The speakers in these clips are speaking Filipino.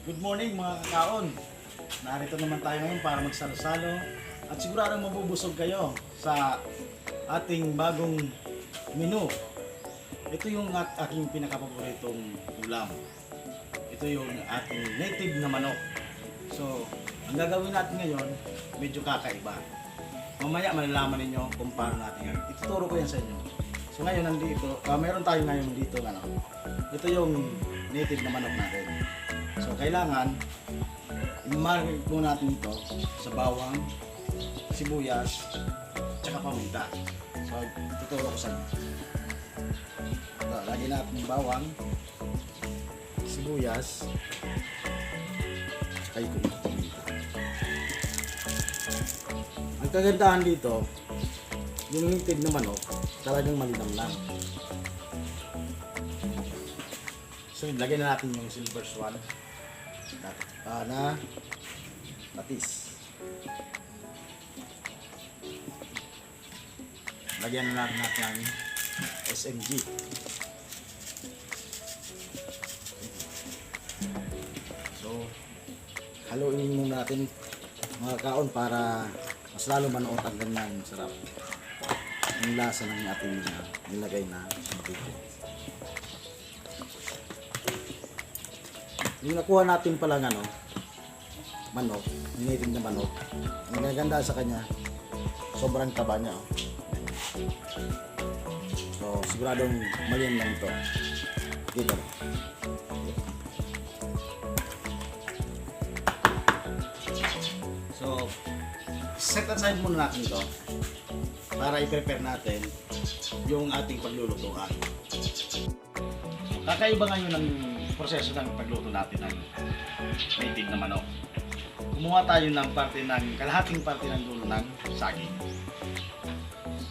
Good morning mga kakaon. Narito naman tayo ngayon para magsalo-salo at siguradong mabubusog kayo sa ating bagong menu. Ito yung aking pinakapaboritong ulam. Ito yung ating native na manok. So, ang gagawin natin ngayon, medyo kakaiba. Mamaya malalaman ninyo kung paano natin yan. Ituturo ko yan sa inyo. So ngayon nandito, meron tayo ngayon dito ito yung native na manok natin. So kailangan i-marinate muna natin ito sa bawang, sibuyas, tsaka paminta. So tuturo ko sa inyo. Ito, lagyan natin yung bawang, sibuyas, tsaka yung paminta. Ang kagandahan dito, yung native na manok, talagang malinam lang. So, lagyan na natin yung silver swan na patis. Lagyan na natin ng SMG. So, haluin muna natin mga kaon para mas lalo manuot ang gandang sarap yung lasa ng ating nilagay na ingredients. Yung nakuha natin pala manok, native na manok, ang gaganda sa kanya, sobrang taba niya. So, siguradong malian lang ito. Dito. So, set aside muna natin ito para i-prepare natin yung ating paglulutuan. Kakaiba ngayon ng proseso ng pagluto natin ng native na manok. Kumuha tayo ng kalahating parte ng dulo ng saging.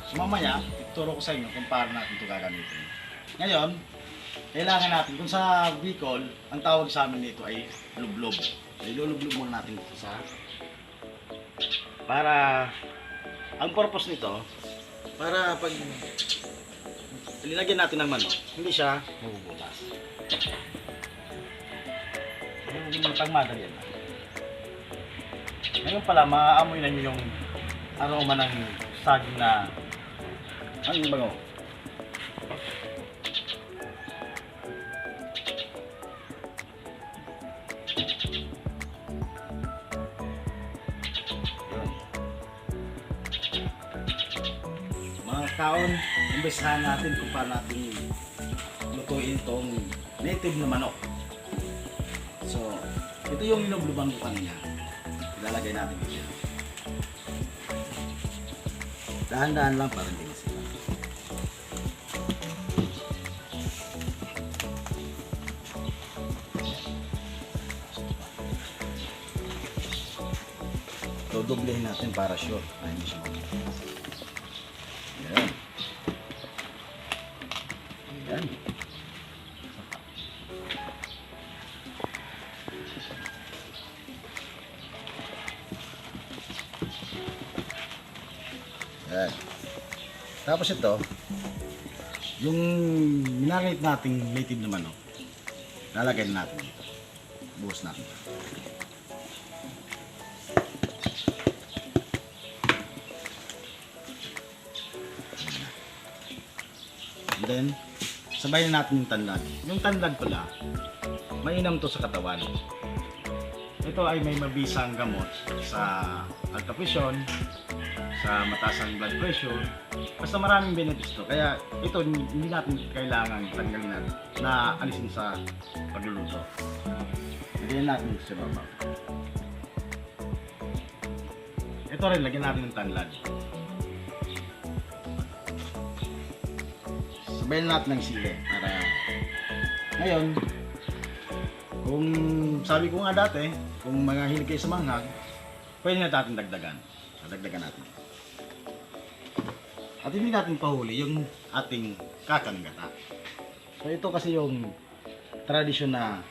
So mamaya, ituturo ko sa inyo kung paano natin ito gagamitin. Ngayon, kailangan natin, kung sa Bicol, ang tawag sa amin dito ay lublob. Ilulublob muna natin ito para ang purpose nito, para pag linagyan natin ng manok, hindi siya mabubutas. Yung pagmadali yan. Ngayon pala, maaamoy na nyo yung aroma ng saging na ang bango. Mga kaon, imbesahan natin kung paano natin lutuin itong native na manok. So, ito yung inubluban-luban niya. Ilalagay natin dito. Dahan-dahan lang para hindi masira. So, doblehin natin para sure. Ayun siya. Ayan. Ayan. Ayan. Tapos ito, yung minarinate nating native na manok, lalagyan natin dito. Buhos natin. And then, sabayin natin yung tanlad. Yung tanlad pala, mainam to sa katawan. Ito ay may mabisang gamot sa alkapresyon, sa mataas ang blood pressure, basta maraming benefits to. Kaya ito hindi natin kailangan tanggalin natin na alisin sa pagluluto. Lagyan natin sa baba. Ito rin, lagyan natin ng tanlad. Sabayan natin ng sili para ngayon, kung sabi ko nga dati, kung mga hilig kayo sa manghag, pwede na natin dagdagan. Dagdagan natin. At hindi natin pahuli yung ating kakanggata. So ito kasi yung tradisyon na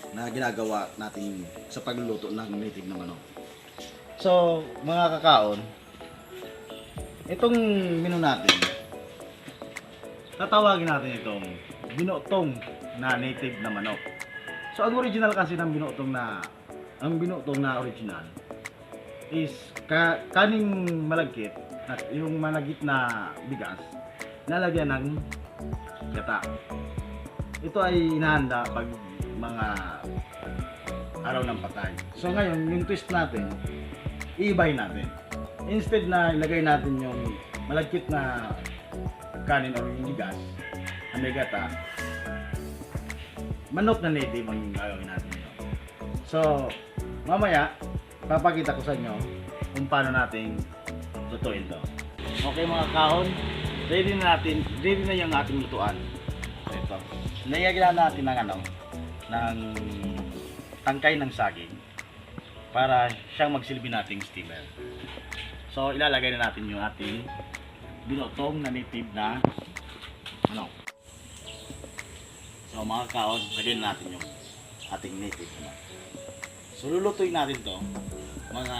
na ginagawa natin sa pagluluto ng native na manok. So mga kakaon, itong menu natin, tatawagin natin itong binotong na native na manok. So ang original kasi ng binutong na original is kaning malagkit at yung malagkit na bigas lalagyan ng gata. Ito ay inahanda pag mga araw ng patay. So ngayon, yung twist natin, iibahin natin. Instead na ilagay natin yung malagkit na kanin o yung bigas na may gata, manok na native ang gagawin natin yun. So, mamaya, papakita ko sa inyo kung paano natin lutuin to. Okay mga kahon, ready na yung ating lutuan. Ito. Nilagyan natin ng tangkay ng saging para siyang magsilbi nating steamer. So, ilalagay na natin yung ating binutong na native na manok. So, mga kahon, lagyan natin yung ating native manok. So, lulutuin natin to mga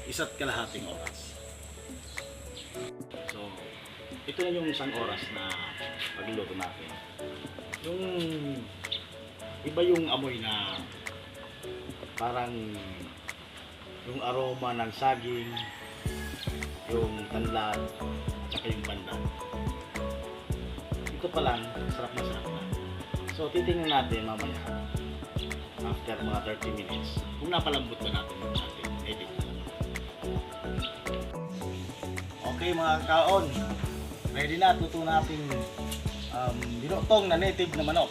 1.5 oras. So, ito na yung 1 oras na pagluluto natin. Yung iba yung amoy na parang yung aroma ng saging, yung tanlad, at saka yung pandan. Ito pa lang, sarap na sarap na. So, titingnan natin mamaya after mga 30 minutes kung napalambot ba natin yung ating edit. Okay mga kaon, ready na, luto natin binutong na native na manok.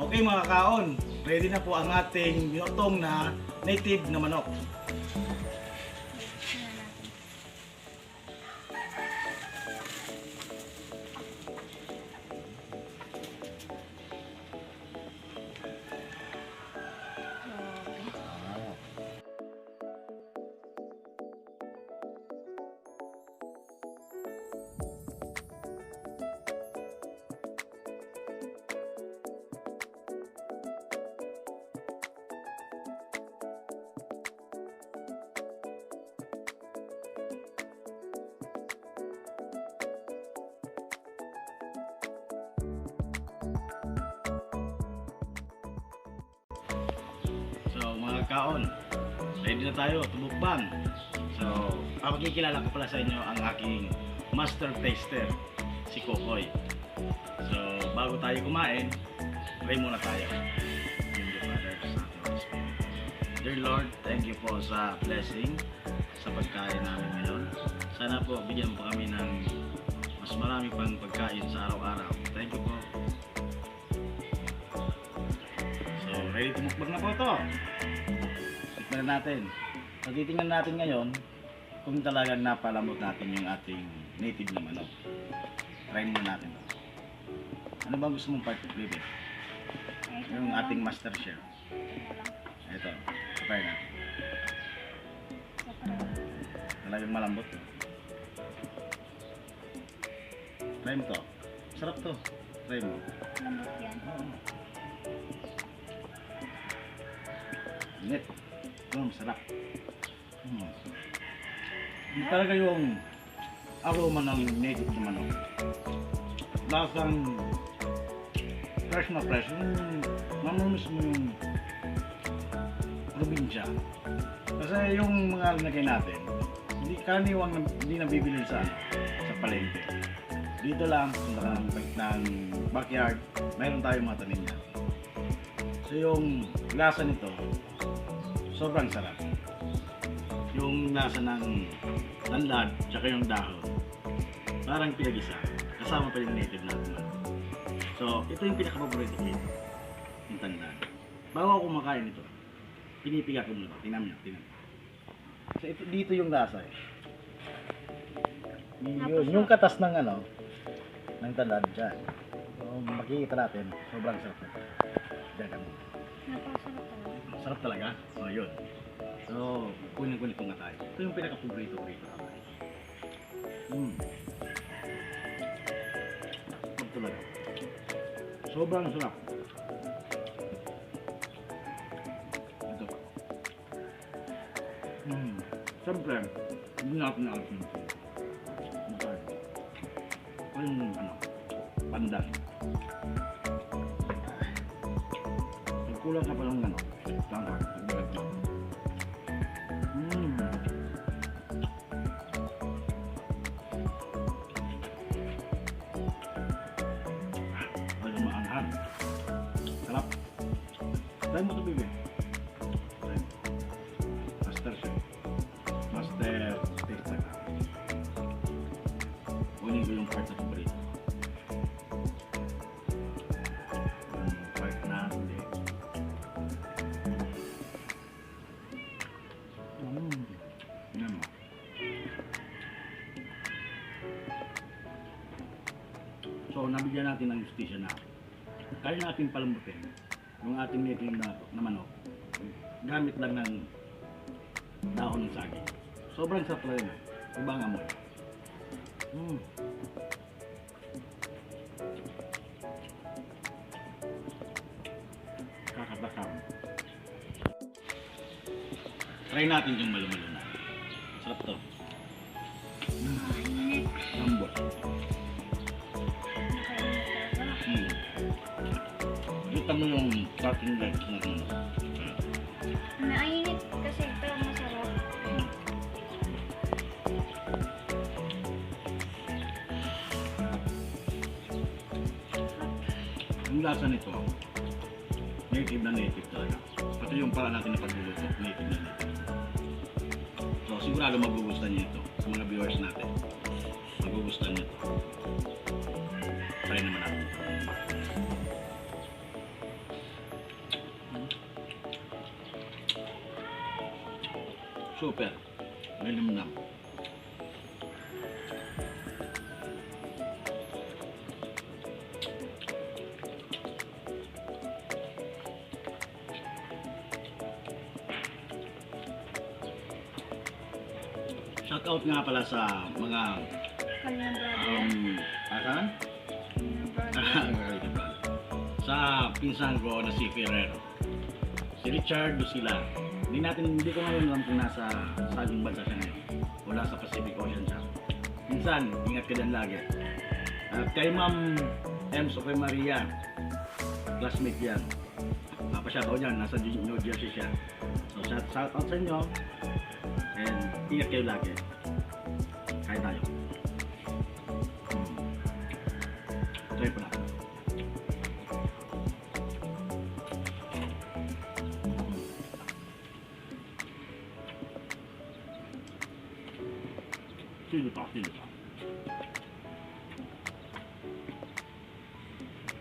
Okay mga kaon, ready na po ang ating binutong na native na manok. So mga kaon, ready na tayo, tumukbang. So, papakikilala ko pala sa inyo ang aking master taster, si Kokoy. So, bago tayo kumain, pray muna tayo. In the Father, Son, and Holy Spirit. Dear Lord, thank you po sa blessing sa pagkain namin ngayon. Sana po bigyan po kami ng mas marami pang pagkain sa araw-araw. Thank you po. So, ready to mukbang na po ito. Tikman natin. So, titingnan natin ngayon kung talagang napalambot natin yung ating native na manok. Try muna natin. Ano ba gusto mong part, baby? Yung ating master chef. Ito, try natin. Talagang malambot. Try mo to. Sarap to. Try mo. Lambot yan. Oo. Init. Sarap. Yung talaga yung aroma ng native na manok. Lasang fresh na fresh. Yung namamiss mo yung probinsya. Kasi yung mga linagay natin, hindi karaniwang hindi nabibili sa palengke. Dito lang, punta ng backyard, mayroon tayong mga tanim na. So yung lasa nito, sobrang sarap. Yung lasa ng tanlad, tsaka yung dahon, parang pinag-isa. Kasama pa yung native natin. So, ito yung pinaka-favorite ko, yung tanlad. Bago ako kumakain ito, pinipiga ko muna. Tingnan mo. So, ito, dito yung lasa eh. Yung katas ng ng tanlad dyan. So, makikita natin, sobrang sarap na. Diyan kami. Napakasarap talaga. Sarap talaga? O, yun. So, kunin ko nga tayo. Ito yung pinaka-paborito ko rito. Sarap talaga. Sobrang sarap. Ito pa. Siyempre, hindi natin naasin ito. pandan. Kulang ka pa ng ano, tama, ibarat mo. Ay, maanghang. Sarap. Try mo ito, bibi. Try mo. Master siya. Master taste na ka. Kunin ko yung part na paborito. Yung part na huli. Yan mo. So, nabigyan natin ng justisya na kaya natin palambutin yung ating niting na manok gamit lang ng dahon ng saging. Sobrang sarap talaga na. Ibang amoy. Kakatakam. Try natin yung malo-malo na. Sarap to. Mainit. Lambot. Nakainit talaga. Kita mo yung starting legs na ano. Mainit kasi pero masarap. Yung lasa nito, native na native talaga. Pati yung para natin na pagluluto, native na native. So sigurado magugustuhan niyo ito sa mga viewers natin. Magugustuhan niyo ito. Try naman natin. Super. May limnam. Shout out nga pala sa mga Kanyang brother. asan? Kanyang brother. Sa pinsan ko na si Ferrero. Si Richard Lucila. Hindi ko ngayon alam kung nasa saling bansa siya ngayon. O nasa Pacific Ocean siya. Pinsan, ingat ka dyan lagi. At kay Ma'am Ems o kay Maria, classmate yan. Napasyabaw niyan, nasa New Jersey siya. So shout out sa inyo. And ingat kayo lagi. Kaya tayo. Try po natin. Sino pa?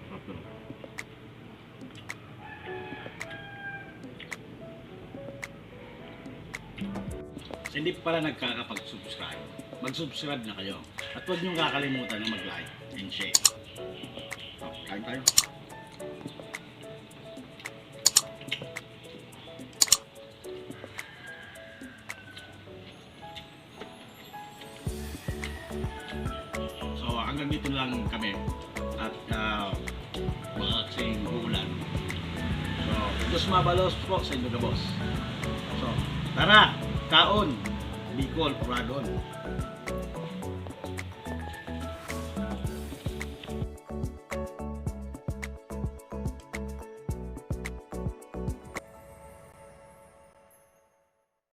Sarap talaga. Sa hindi pa pala nagkakapag-subscribe, mag-subscribe na kayo. At huwag niyong kakalimutan na mag-like and share. So, kain tayo. So, hanggang dito lang kami. At makaksing uulan. So, Diyos mabalos po sa inyo, boss. So, tara! Kaon! Bicol, Dragon.